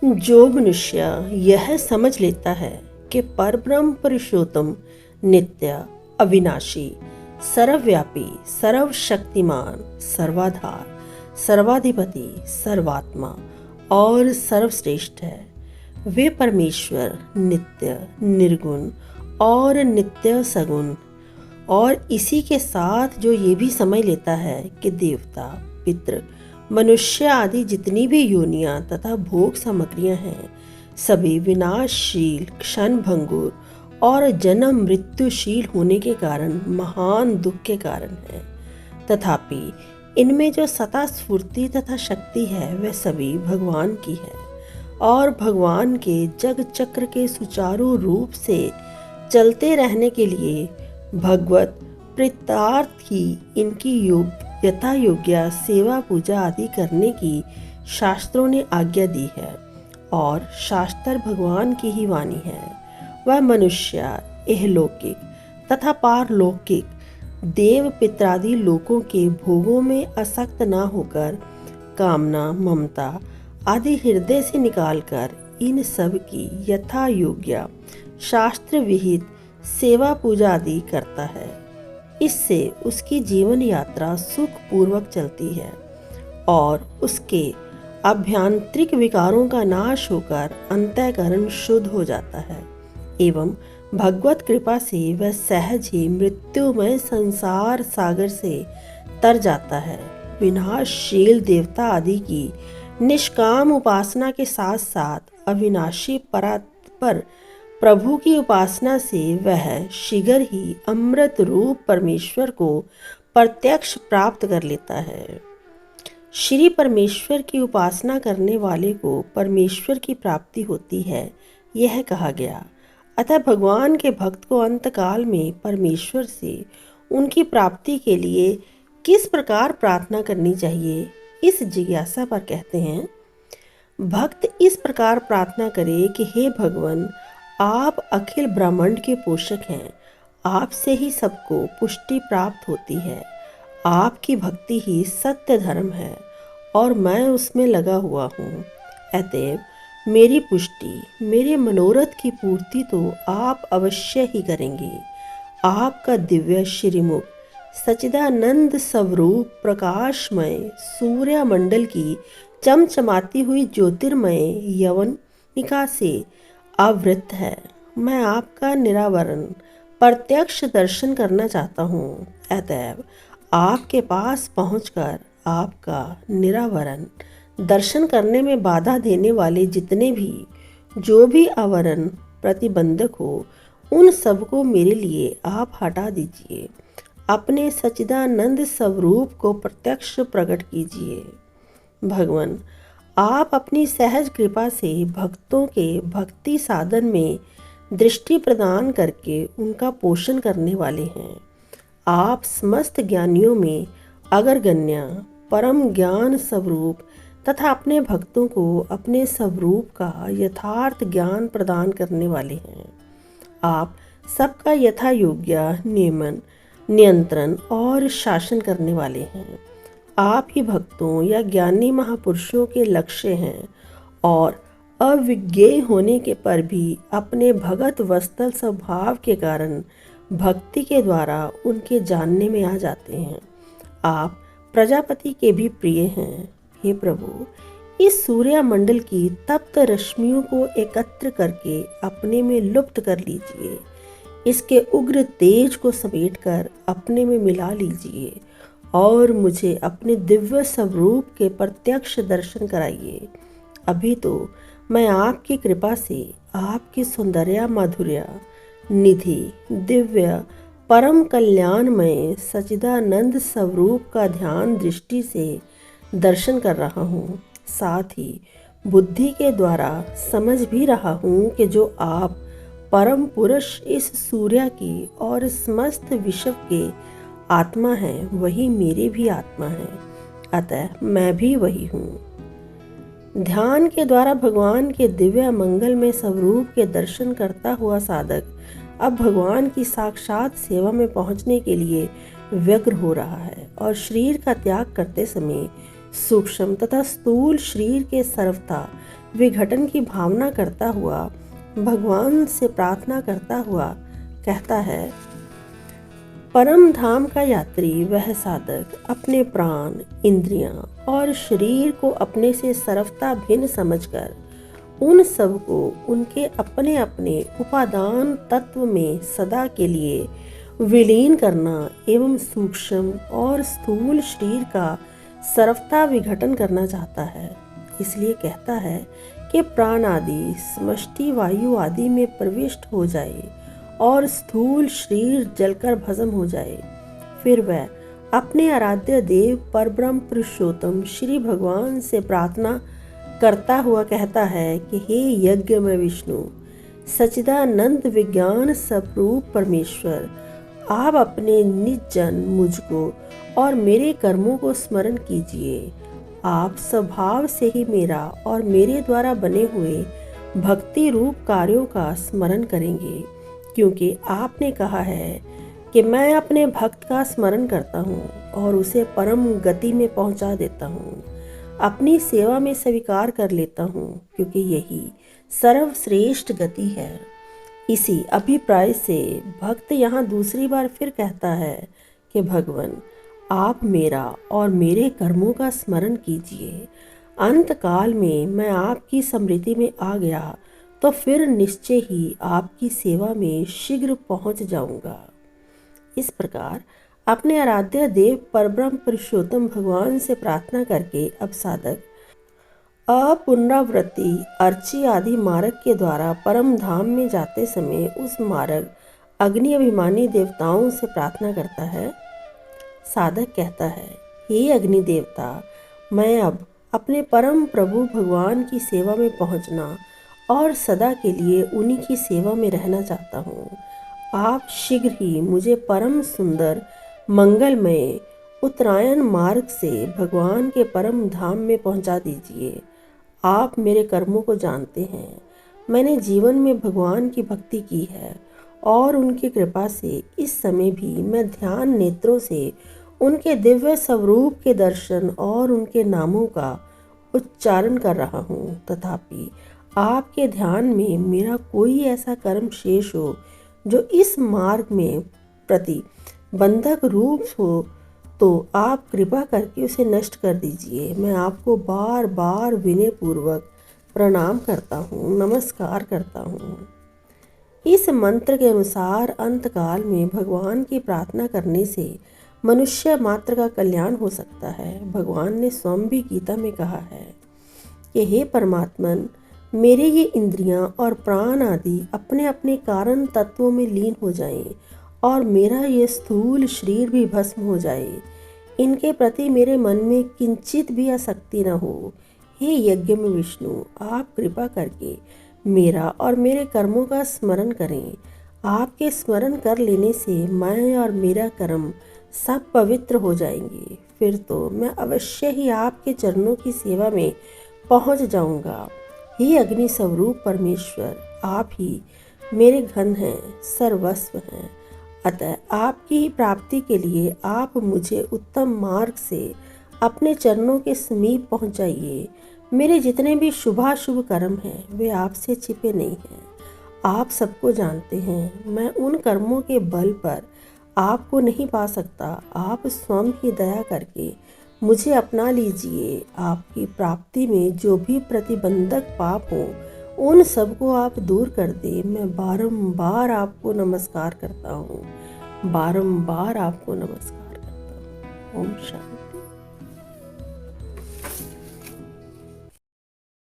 जो मनुष्य यह समझ लेता है कि परब्रह्म पुरुषोत्तम नित्य अविनाशी सर्वव्यापी सर्वशक्तिमान सर्वाधार सर्वाधिपति सर्वात्मा और सर्वश्रेष्ठ है, वे परमेश्वर नित्य निर्गुण और नित्य सगुण, और इसी के साथ जो ये भी समझ लेता है कि देवता पितृ मनुष्य आदि जितनी भी योनियां तथा भोग सामग्रियां हैं सभी विनाशशील क्षण भंगुर और जन्म मृत्युशील होने के कारण महान दुख के कारण है, तथापि इनमें जो सता स्फूर्ति तथा शक्ति है वह सभी भगवान की है, और भगवान के जग चक्र के सुचारू रूप से चलते रहने के लिए भगवत प्रीतार्थ की इनकी यथा योग्य सेवा पूजा आदि करने की शास्त्रों ने आज्ञा दी है, और शास्त्र भगवान की ही वाणी है। वह मनुष्य इहलौकिक तथा पारलौकिक देव पित्रादि लोकों के भोगों में आसक्त न होकर कामना ममता आदि हृदय से निकालकर इन सब की यथा योग्य शास्त्र विहित सेवा पूजा आदि करता है। इससे उसकी जीवन यात्रा सुख पूर्वक चलती है और उसके आभ्यंतरिक विकारों का नाश होकर अंतःकरण शुद्ध हो जाता है, एवं भगवत कृपा से वह सहज ही मृत्युमय संसार सागर से तर जाता है। विनाशशील देवता आदि की निष्काम उपासना के साथ साथ अविनाशी परात्पर प्रभु की उपासना से वह शीघ्र ही अमृत रूप परमेश्वर को प्रत्यक्ष प्राप्त कर लेता है। श्री परमेश्वर की उपासना करने वाले को परमेश्वर की प्राप्ति होती है, यह कहा गया। अतः भगवान के भक्त को अंतकाल में परमेश्वर से उनकी प्राप्ति के लिए किस प्रकार प्रार्थना करनी चाहिए, इस जिज्ञासा पर कहते हैं, भक्त इस प्रकार प्रार्थना करे कि हे भगवान, आप अखिल ब्रह्मांड के पोषक हैं, आपसे ही सबको पुष्टि प्राप्त होती है, आपकी भक्ति ही सत्य धर्म है और मैं उसमें लगा हुआ हूँ। अतएव मेरी पुष्टि मेरे मनोरथ की पूर्ति तो आप अवश्य ही करेंगे। आपका दिव्य श्रीमुख सच्चिदानंद स्वरूप प्रकाशमय सूर्य मंडल की चमचमाती हुई ज्योतिर्मय यवनिका से आवृत है। मैं आपका निरावरण प्रत्यक्ष दर्शन करना चाहता हूँ। अतएव आपके पास पहुँचकर आपका निरावरण दर्शन करने में बाधा देने वाले जितने भी जो भी आवरण प्रतिबंधक हो, उन सबको मेरे लिए आप हटा दीजिए। अपने सच्चिदानंद स्वरूप को प्रत्यक्ष प्रकट कीजिए। भगवान, आप अपनी सहज कृपा से भक्तों के भक्ति साधन में दृष्टि प्रदान करके उनका पोषण करने वाले हैं। आप समस्त ज्ञानियों में अग्रगण्य परम ज्ञान स्वरूप तथा अपने भक्तों को अपने स्वरूप का यथार्थ ज्ञान प्रदान करने वाले हैं। आप सबका यथा योग्य नियमन नियंत्रण और शासन करने वाले हैं। आप ही भक्तों या ज्ञानी महापुरुषों के लक्ष्य हैं और अविज्ञेय होने के पर भी अपने भगत वत्सल स्वभाव के कारण भक्ति के द्वारा उनके जानने में आ जाते हैं। आप प्रजापति के भी प्रिय हैं। हे प्रभु, इस सूर्य मंडल की तप्त रश्मियों को एकत्र करके अपने में लुप्त कर लीजिए। इसके उग्र तेज को समेटकर अपने में मिला लीजिए और मुझे अपने दिव्य स्वरूप के प्रत्यक्ष दर्शन कराइए। अभी तो मैं आपकी कृपा से आपकी सौंदर्य माधुर्य निधि दिव्य परम कल्याणमय सच्चिदानंद स्वरूप का ध्यान दृष्टि से दर्शन कर रहा हूँ। साथ ही बुद्धि के द्वारा समझ भी रहा हूँ कि जो आप परम पुरुष इस सूर्य की और समस्त विश्व के आत्मा है, वही मेरी भी आत्मा है। अतः मैं भी वही हूँ। ध्यान के द्वारा भगवान के दिव्य मंगलमय स्वरूप के दर्शन करता हुआ साधक अब भगवान की साक्षात सेवा में पहुंचने के लिए व्यग्र हो रहा है और शरीर का त्याग करते समय सूक्ष्म तथा स्थूल शरीर के सर्वथा विघटन की भावना करता हुआ भगवान से प्रार्थना करता हुआ कहता है, परम धाम का यात्री वह साधक अपने प्राण, इंद्रियां और शरीर को अपने से सर्वथा भिन्न समझकर उन सब को उनके अपने अपने उपादान तत्व में सदा के लिए विलीन करना एवं सूक्ष्म और स्थूल शरीर का सर्वथा विघटन करना चाहता है। इसलिए कहता है कि प्राण आदि समष्टि वायु आदि में प्रविष्ट हो जाए और स्थूल शरीर जलकर भस्म हो जाए। फिर वह अपने आराध्य देव परब्रह्म पुरुषोत्तम श्री भगवान से प्रार्थना करता हुआ कहता है कि हे यज्ञ में विष्णु, सच्चिदानंद विज्ञान स्वरूप परमेश्वर, आप अपने निज जन मुझको और मेरे कर्मों को स्मरण कीजिए। आप स्वभाव से ही मेरा और मेरे द्वारा बने हुए भक्ति रूप कार्यों का स्मरण करेंगे, क्योंकि आपने कहा है कि मैं अपने भक्त का स्मरण करता हूँ और उसे परम गति में पहुँचा देता हूँ, अपनी सेवा में स्वीकार कर लेता हूँ, क्योंकि यही सर्वश्रेष्ठ गति है। इसी अभिप्राय से भक्त यहाँ दूसरी बार फिर कहता है कि भगवान, आप मेरा और मेरे कर्मों का स्मरण कीजिए। अंत काल में मैं आपकी स्मृति में आ गया तो फिर निश्चय ही आपकी सेवा में शीघ्र पहुंच जाऊंगा। इस प्रकार अपने आराध्य देव परब्रह्म पुरुषोत्तम भगवान से प्रार्थना करके अब साधक अपुनरावृत्ति अर्ची आदि मार्ग के द्वारा परम धाम में जाते समय उस मार्ग अग्नि अभिमानी देवताओं से प्रार्थना करता है। साधक कहता है, हे अग्नि देवता, मैं अब अपने परम प्रभु भगवान की सेवा में पहुंचना और सदा के लिए उन्हीं की सेवा में रहना चाहता हूँ। आप शीघ्र ही मुझे परम सुंदर मंगलमय उत्तरायण मार्ग से भगवान के परम धाम में पहुंचा दीजिए। आप मेरे कर्मों को जानते हैं। मैंने जीवन में भगवान की भक्ति की है और उनकी कृपा से इस समय भी मैं ध्यान नेत्रों से उनके दिव्य स्वरूप के दर्शन और उनके नामों का उच्चारण कर रहा हूँ। तथापि आपके ध्यान में मेरा कोई ऐसा कर्म शेष हो जो इस मार्ग में प्रतिबंधक रूप हो, तो आप कृपा करके उसे नष्ट कर दीजिए। मैं आपको बार बार विनयपूर्वक प्रणाम करता हूँ, नमस्कार करता हूँ। इस मंत्र के अनुसार अंतकाल में भगवान की प्रार्थना करने से मनुष्य मात्र का कल्याण हो सकता है। भगवान ने स्वयं भी गीता में कहा है कि हे परमात्मन, मेरे ये इंद्रियां और प्राण आदि अपने अपने कारण तत्वों में लीन हो जाएं और मेरा ये स्थूल शरीर भी भस्म हो जाए। इनके प्रति मेरे मन में किंचित भी आसक्ति न हो। हे यज्ञ में विष्णु, आप कृपा करके मेरा और मेरे कर्मों का स्मरण करें। आपके स्मरण कर लेने से मैं और मेरा कर्म सब पवित्र हो जाएंगे। फिर तो मैं अवश्य ही आपके चरणों की सेवा में पहुंच जाऊंगा। हे अग्नि स्वरूप परमेश्वर, आप ही मेरे घन हैं, सर्वस्व हैं। अतः आपकी ही प्राप्ति के लिए आप मुझे उत्तम मार्ग से अपने चरणों के समीप पहुंचाइए। मेरे जितने भी शुभाशुभ कर्म हैं वे आपसे छिपे नहीं हैं। आप सबको जानते हैं। मैं उन कर्मों के बल पर आपको नहीं पा सकता। आप स्वयं ही दया करके मुझे अपना लीजिए। आपकी प्राप्ति में जो भी प्रतिबंधक पाप हो उन सबको आप दूर कर दे। मैं बारंबार आपको नमस्कार करता हूँ, बारंबार आपको नमस्कार करता हूँ। ओम शांति।